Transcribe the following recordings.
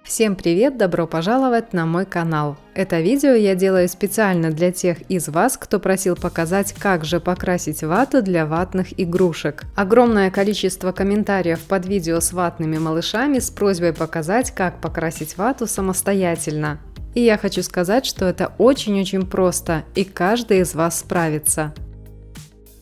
Всем привет! Добро пожаловать на мой канал! Это видео я делаю специально для тех из вас, кто просил показать, как же покрасить вату для ватных игрушек. Огромное количество комментариев под видео с ватными малышами с просьбой показать, как покрасить вату самостоятельно. И я хочу сказать, что это очень-очень просто, и каждый из вас справится.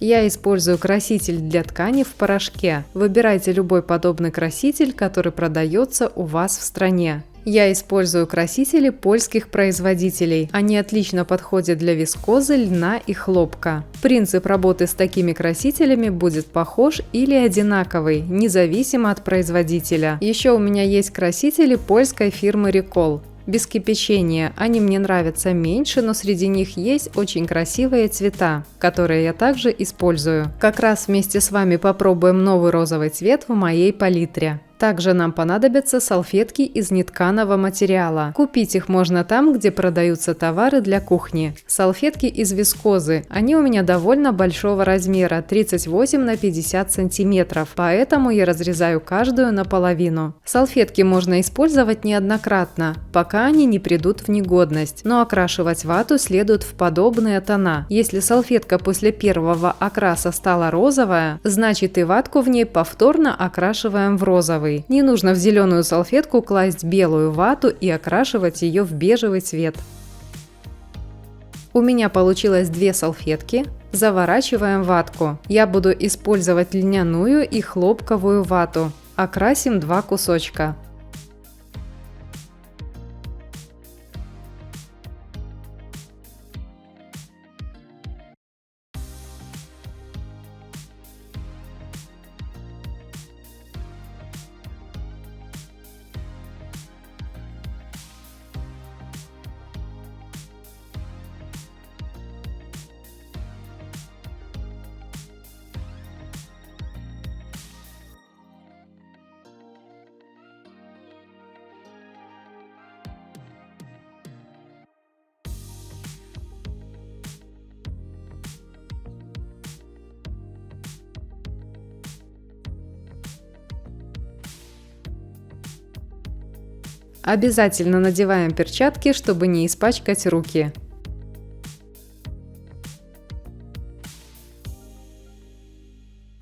Я использую краситель для ткани в порошке. Выбирайте любой подобный краситель, который продается у вас в стране. Я использую красители польских производителей. Они отлично подходят для вискозы, льна и хлопка. Принцип работы с такими красителями будет похож или одинаковый, независимо от производителя. Еще у меня есть красители польской фирмы Рикол. Без кипячения они мне нравятся меньше, но среди них есть очень красивые цвета, которые я также использую. Как раз вместе с вами попробуем новый розовый цвет в моей палитре. Также нам понадобятся салфетки из нетканого материала. Купить их можно там, где продаются товары для кухни. Салфетки из вискозы. Они у меня довольно большого размера, 38 на 50 сантиметров, поэтому я разрезаю каждую наполовину. Салфетки можно использовать неоднократно, пока они не придут в негодность, но окрашивать вату следует в подобные тона. Если салфетка после первого окраса стала розовая, значит и ватку в ней повторно окрашиваем в розовый. Не нужно в зеленую салфетку класть белую вату и окрашивать ее в бежевый цвет. У меня получилось 2 салфетки. Заворачиваем ватку. Я буду использовать льняную и хлопковую вату. Окрасим 2 кусочка. Обязательно надеваем перчатки, чтобы не испачкать руки.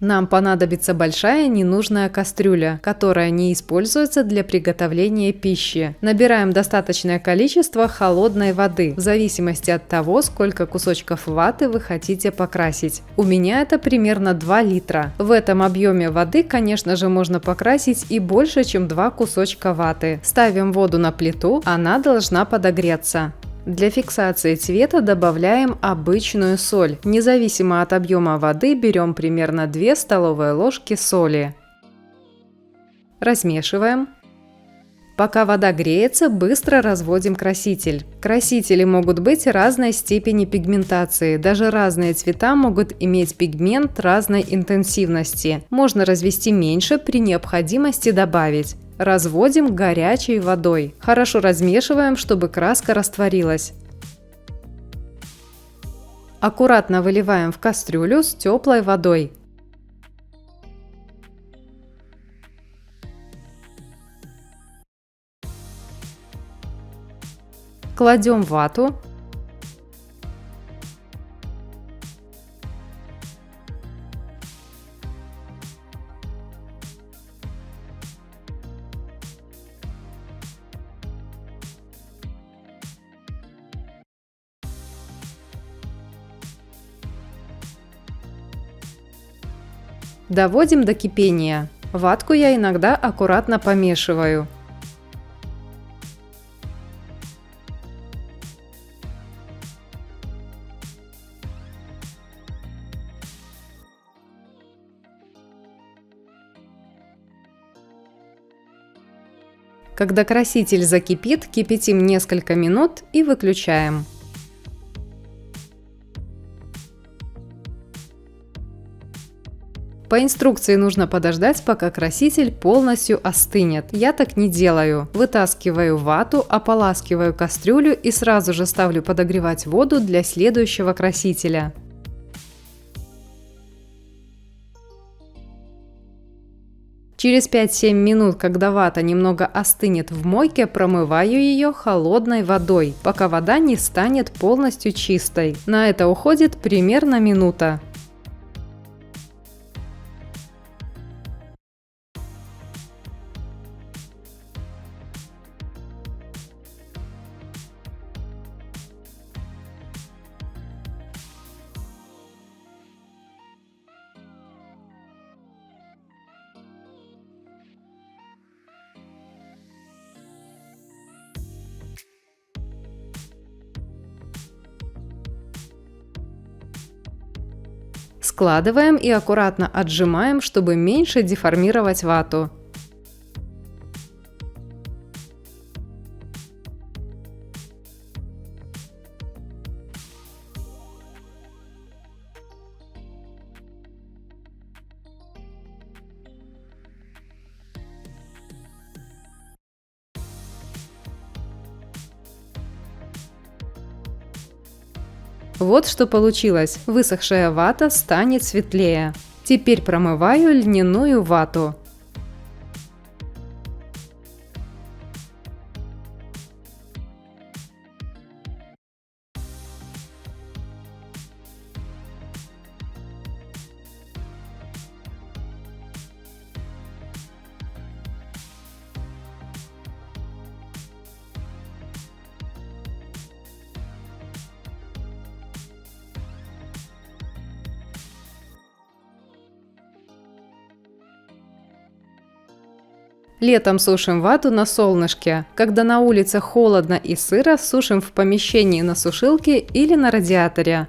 Нам понадобится большая ненужная кастрюля, которая не используется для приготовления пищи. Набираем достаточное количество холодной воды, в зависимости от того, сколько кусочков ваты вы хотите покрасить. У меня это примерно 2 литра. В этом объеме воды, конечно же, можно покрасить и больше, чем 2 кусочка ваты. Ставим воду на плиту, она должна подогреться. Для фиксации цвета добавляем обычную соль. Независимо от объема воды берем примерно 2 столовые ложки соли. Размешиваем. Пока вода греется, быстро разводим краситель. Красители могут быть разной степени пигментации. Даже разные цвета могут иметь пигмент разной интенсивности. Можно развести меньше, при необходимости добавить. Разводим горячей водой. Хорошо размешиваем, чтобы краска растворилась. Аккуратно выливаем в кастрюлю с теплой водой. Кладем вату. Доводим до кипения. Ватку я иногда аккуратно помешиваю. Когда краситель закипит, кипятим несколько минут и выключаем. По инструкции нужно подождать, пока краситель полностью остынет. Я так не делаю. Вытаскиваю вату, ополаскиваю кастрюлю и сразу же ставлю подогревать воду для следующего красителя. Через 5-7 минут, когда вата немного остынет в мойке, промываю ее холодной водой, пока вода не станет полностью чистой. На это уходит примерно минута. Складываем и аккуратно отжимаем, чтобы меньше деформировать вату. Вот что получилось. Высохшая вата станет светлее. Теперь промываю льняную вату. Летом сушим вату на солнышке. Когда на улице холодно и сыро, сушим в помещении на сушилке или на радиаторе.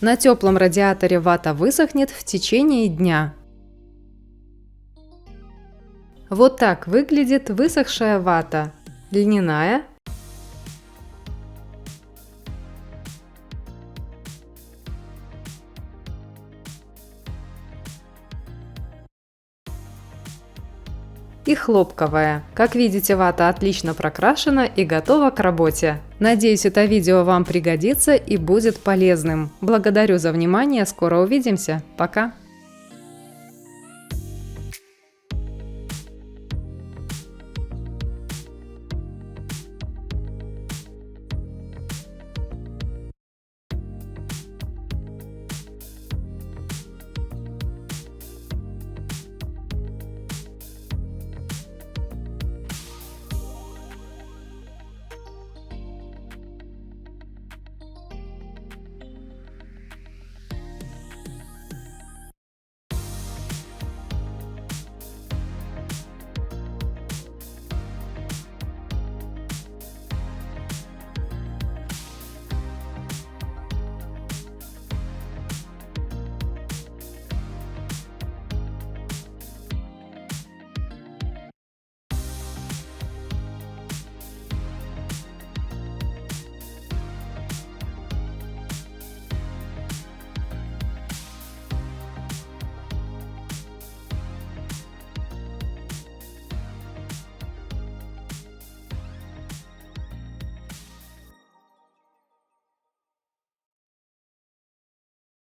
На теплом радиаторе вата высохнет в течение дня. Вот так выглядит высохшая вата. Льняная, и хлопковая. Как видите, вата отлично прокрашена и готова к работе. Надеюсь, это видео вам пригодится и будет полезным. Благодарю за внимание, скоро увидимся. Пока!